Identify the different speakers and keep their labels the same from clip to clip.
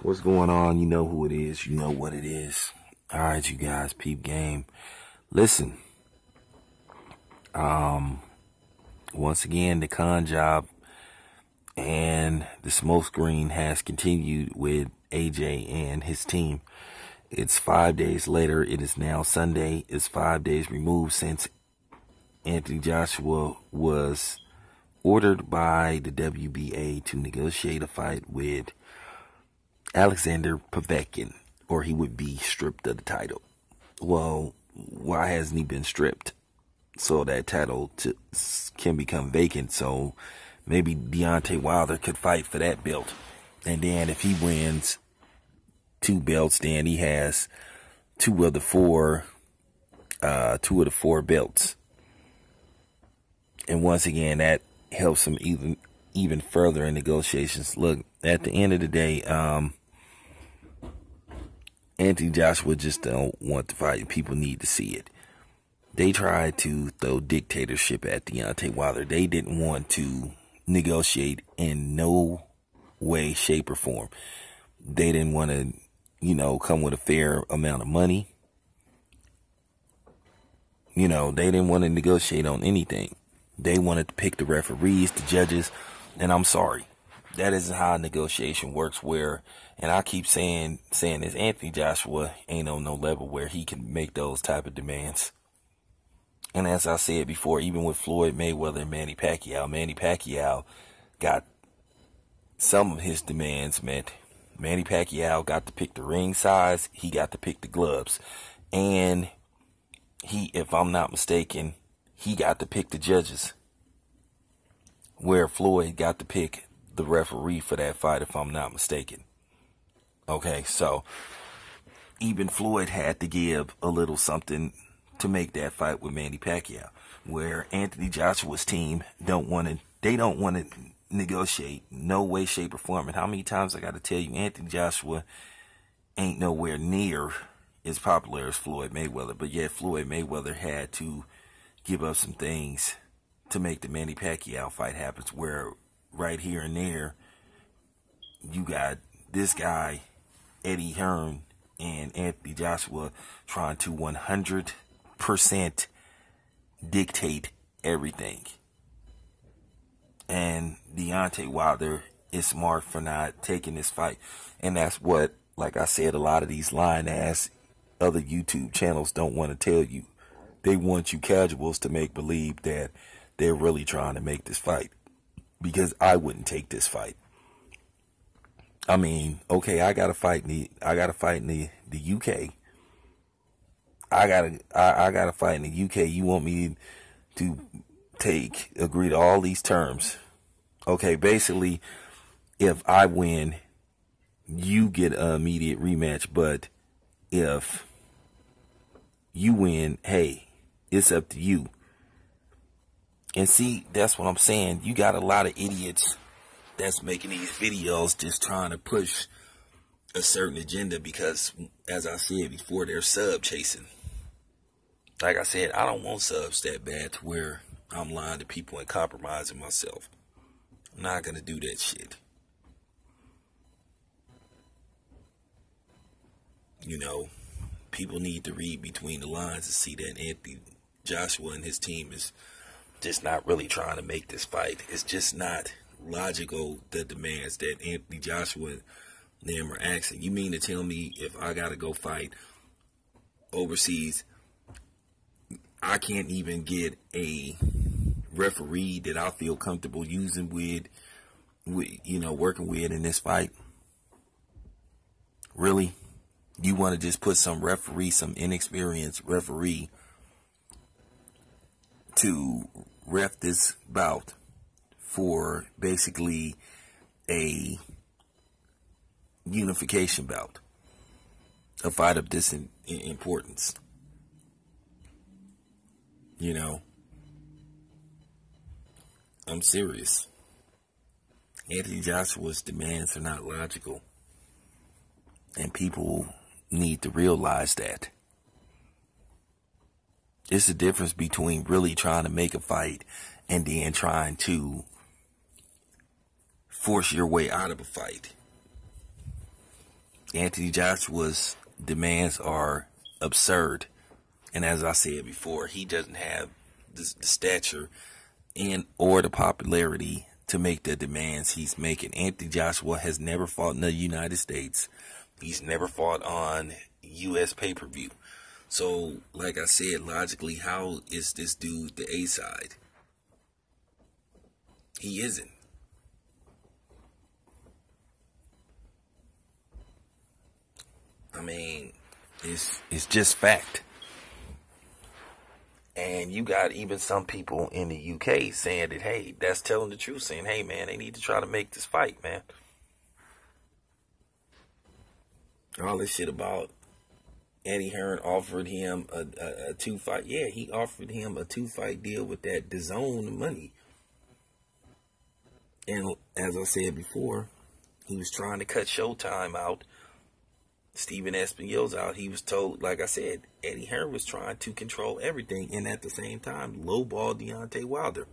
Speaker 1: What's going on? You know who it is. You know what it is. All right, you guys, peep game. Listen, once again, the con job and the smoke screen has continued with AJ and his team. It's 5 days later. It is now Sunday. It's 5 days removed since Anthony Joshua was ordered by the WBA to negotiate a fight with Alexander Povetkin, or he would be stripped of the title. Well, why hasn't he been stripped? So that title can become vacant, so maybe Deontay Wilder could fight for that belt. And then if he wins 2 belts, then he has two of the four belts. And once again, that helps him even further in negotiations. Look, at the end of the day, Anthony Joshua just don't want to fight. People need to see it. They tried to throw dictatorship at Deontay Wilder. They didn't want to negotiate in no way, shape, or form. They didn't want to, come with a fair amount of money. They didn't want to negotiate on anything. They wanted to pick the referees, the judges, and I'm sorry. That isn't how negotiation works and I keep saying this, Anthony Joshua ain't on no level where he can make those type of demands. And as I said before, even with Floyd Mayweather and Manny Pacquiao got some of his demands met. Manny Pacquiao got to pick the ring size. He got to pick the gloves. And if I'm not mistaken, he got to pick the judges. Where Floyd got to pick the referee for that fight, if I'm not mistaken. Okay, so even Floyd had to give a little something to make that fight with Manny Pacquiao, where Anthony Joshua's team don't want to negotiate, no way, shape, or form. And how many times I got to tell you, Anthony Joshua ain't nowhere near as popular as Floyd Mayweather, but yet Floyd Mayweather had to give up some things to make the Manny Pacquiao fight happen, where right here and there, you got this guy, Eddie Hearn, and Anthony Joshua trying to 100% dictate everything. And Deontay Wilder is smart for not taking this fight. And that's what, like I said, a lot of these lying-ass other YouTube channels don't want to tell you. They want you casuals to make believe that they're really trying to make this fight. Because I wouldn't take this fight. I mean, okay, I gotta fight in the UK. I gotta fight in the UK. You want me to agree to all these terms? Okay, basically, if I win, you get an immediate rematch. But if you win, hey, it's up to you. And see, that's what I'm saying. You got a lot of idiots that's making these videos just trying to push a certain agenda because, as I said before, they're sub chasing. Like I said, I don't want subs that bad to where I'm lying to people and compromising myself. I'm not going to do that shit. People need to read between the lines to see that Anthony Joshua and his team is just not really trying to make this fight. It's just not logical, the demands that Anthony Joshua and them are asking. You mean to tell me if I gotta go fight overseas, I can't even get a referee that I feel comfortable using with working with in this fight? Really? You want to just put some inexperienced referee to ref this bout for basically a unification bout, a fight of this importance? I'm serious. Anthony Joshua's demands are not logical, and people need to realize that. It's the difference between really trying to make a fight and then trying to force your way out of a fight. Anthony Joshua's demands are absurd. And as I said before, he doesn't have the stature and or the popularity to make the demands he's making. Anthony Joshua has never fought in the United States. He's never fought on U.S. pay-per-view. So, like I said, logically, how is this dude the A-side? He isn't. I mean, it's just fact. And you got even some people in the UK saying that, hey, that's telling the truth, saying, hey, man, they need to try to make this fight, man. All this shit about Eddie Hearn offered him a 2-fight. Yeah, he offered him a 2-fight deal with that DAZN money. And as I said before, he was trying to cut Showtime out. Steven Espinal's out. He was told, like I said, Eddie Hearn was trying to control everything and at the same time lowball Deontay Wilder.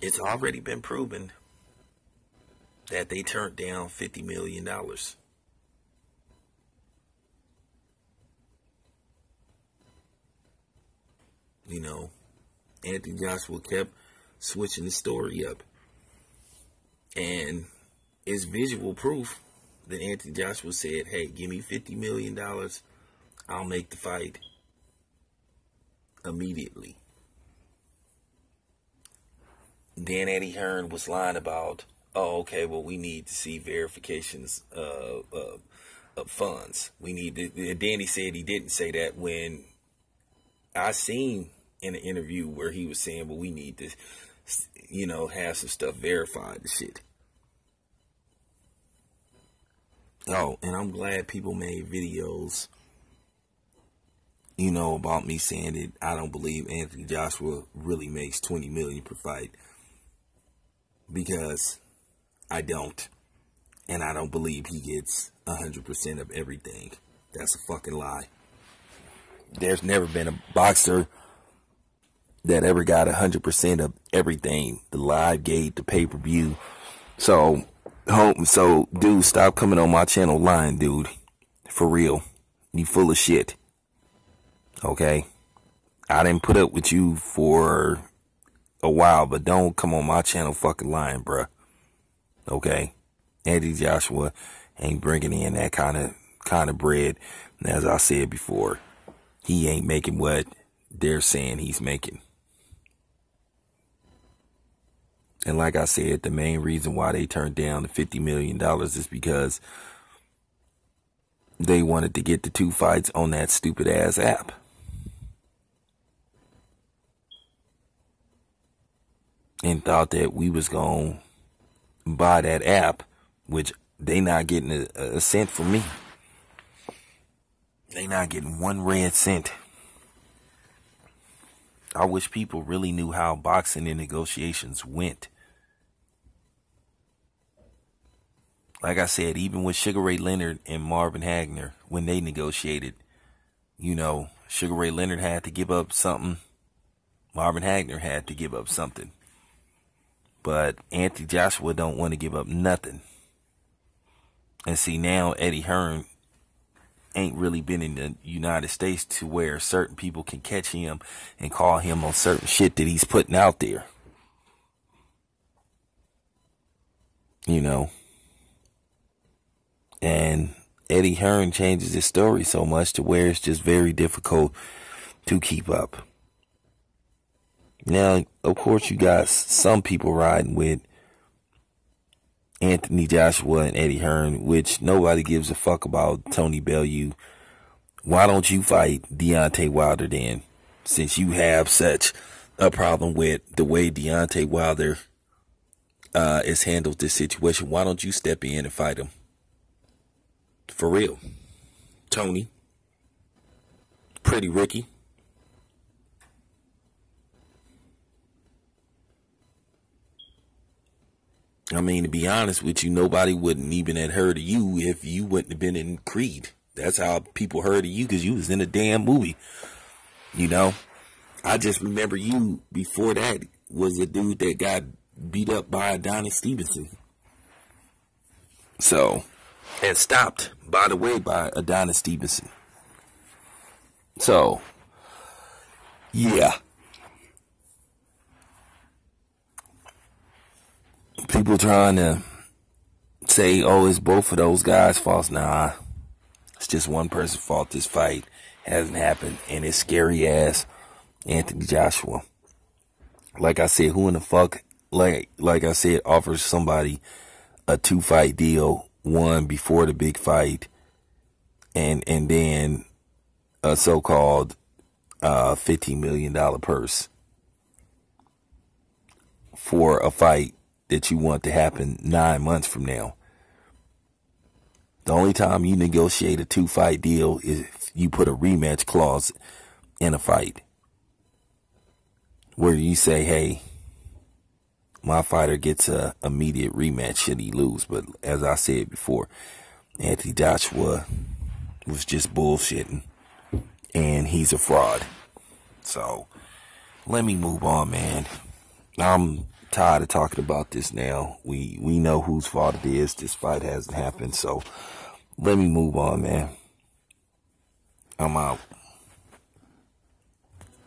Speaker 1: It's already been proven that they turned down $50 million. You know, Anthony Joshua kept switching the story up. And it's visual proof that Anthony Joshua said, hey, give me $50 million. I'll make the fight immediately. Then Eddie Hearn was lying about, oh, okay, well, we need to see verifications of funds. We need to, and then he said he didn't say that when I seen in an interview where he was saying, well, we need to, you know, have some stuff verified and shit. Oh, and I'm glad people made videos, you know, about me saying that I don't believe Anthony Joshua really makes $20 million per fight, because I don't, and I don't believe he gets 100% of everything. That's a fucking lie. There's never been a boxer that ever got 100% of everything. The live gate, the pay-per-view. So, dude, stop coming on my channel lying, dude. For real. You full of shit. Okay? I didn't put up with you for a while, but don't come on my channel fucking lying, bruh. Okay? Anthony Joshua ain't bringing in that kind of bread. And as I said before, he ain't making what they're saying he's making. And like I said, the main reason why they turned down the $50 million is because they wanted to get the 2 fights on that stupid ass app. And thought that we was going to buy that app, which they not getting a cent from me. They not getting 1 red cent. I wish people really knew how boxing and negotiations went. Like I said, even with Sugar Ray Leonard and Marvin Hagler, when they negotiated, you know, Sugar Ray Leonard had to give up something. Marvin Hagler had to give up something. But Anthony Joshua don't want to give up nothing. And see, now Eddie Hearn ain't really been in the United States to where certain people can catch him and call him on certain shit that he's putting out there. You know. And Eddie Hearn changes his story so much to where it's just very difficult to keep up. Now, of course, you got some people riding with Anthony Joshua and Eddie Hearn, which nobody gives a fuck about Tony Bellew. Why don't you fight Deontay Wilder then? Since you have such a problem with the way Deontay Wilder has handled this situation, why don't you step in and fight him? For real. Tony. Pretty Ricky. I mean, to be honest with you, nobody wouldn't even have heard of you if you wouldn't have been in Creed. That's how people heard of you, because you was in a damn movie. You know? I just remember you before that was a dude that got beat up by Adonis Stevenson. So, and stopped, by the way, by Adonis Stevenson. So, yeah. People trying to say, oh, it's both of those guys' faults. Nah, it's just one person's fault. This fight hasn't happened, and it's scary ass Anthony Joshua. Like I said, who in the fuck, like I said, offers somebody a 2-fight deal, one before the big fight, and then a so-called $15 million purse for a fight that you want to happen 9 months from now. The only time you negotiate a 2-fight deal is if you put a rematch clause in a fight, where you say, hey, my fighter gets a immediate rematch should he lose. But as I said before, Anthony Joshua was just bullshitting, and he's a fraud. So let me move on, man. I'm tired of talking about this now. We know whose fault it is. This fight hasn't happened, so let me move on, man. I'm out.